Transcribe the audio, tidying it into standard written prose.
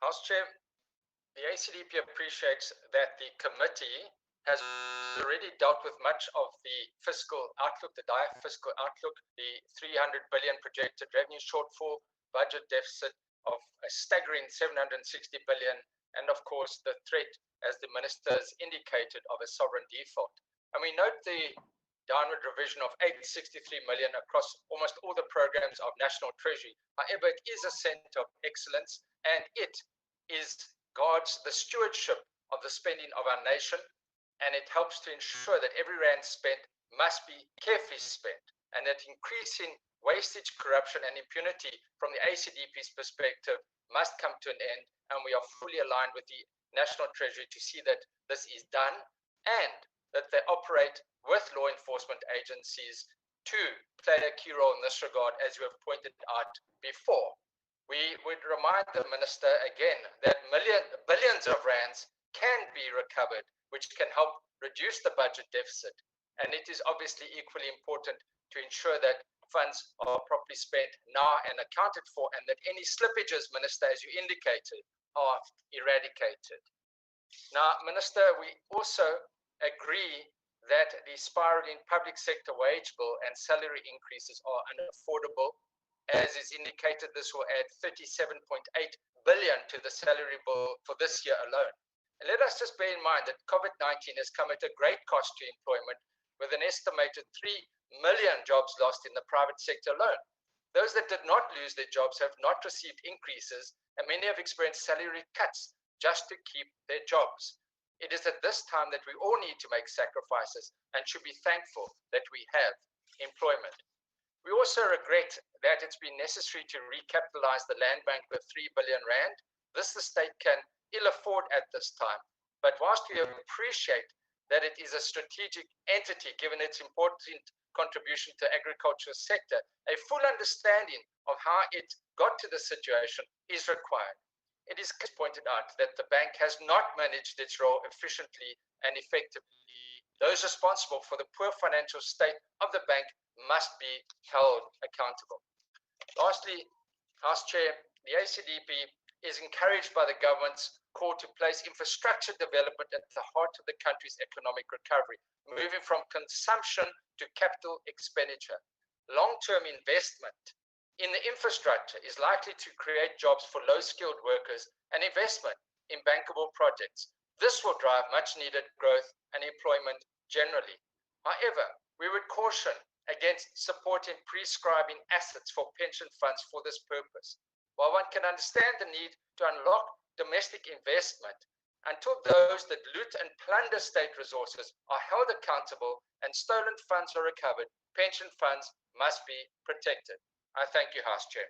House Chair, the ACDP appreciates that the committee has already dealt with much of the fiscal outlook, the dire fiscal outlook, the 300 billion projected revenue shortfall, budget deficit of a staggering 760 billion, and of course the threat, as the ministers indicated, of a sovereign default. And we note the downward revision of 863 million across almost all the programs of National Treasury. However, it is a center of excellence, and it guards the stewardship of the spending of our nation, and it helps to ensure that every rand spent must be carefully spent, and that increasing wastage, corruption, and impunity from the ACDP's perspective must come to an end, and we are fully aligned with the National Treasury to see that this is done, and that they operate with law enforcement agencies to play a key role in this regard, as you have pointed out before. We would remind the Minister again that billions of rands can be recovered, which can help reduce the budget deficit. And it is obviously equally important to ensure that funds are properly spent now and accounted for, and that any slippages, Minister, as you indicated, are eradicated. Now, Minister, we also agree that the spiraling public sector wage bill and salary increases are unaffordable. As is indicated, this will add 37.8 billion to the salary bill for this year alone. And let us just bear in mind that COVID-19 has come at a great cost to employment, with an estimated 3 million jobs lost in the private sector alone. Those that did not lose their jobs have not received increases, and many have experienced salary cuts just to keep their jobs. It is at this time that we all need to make sacrifices and should be thankful that we have employment. We also regret that it's been necessary to recapitalize the land bank with 3 billion rand. This the state can ill afford at this time. But whilst we appreciate that it is a strategic entity, given its important contribution to the agricultural sector, a full understanding of how it got to this situation is required. It is pointed out that the bank has not managed its role efficiently and effectively. Those responsible for the poor financial state of the bank must be held accountable. Lastly, House Chair, the ACDP is encouraged by the government's call to place infrastructure development at the heart of the country's economic recovery, moving from consumption to capital expenditure. Long-term investment in the infrastructure is likely to create jobs for low-skilled workers and investment in bankable projects. This will drive much-needed growth and employment generally. However, we would caution against supporting prescribing assets for pension funds for this purpose. While one can understand the need to unlock domestic investment, until those that loot and plunder state resources are held accountable and stolen funds are recovered, pension funds must be protected. I thank you, House Chair.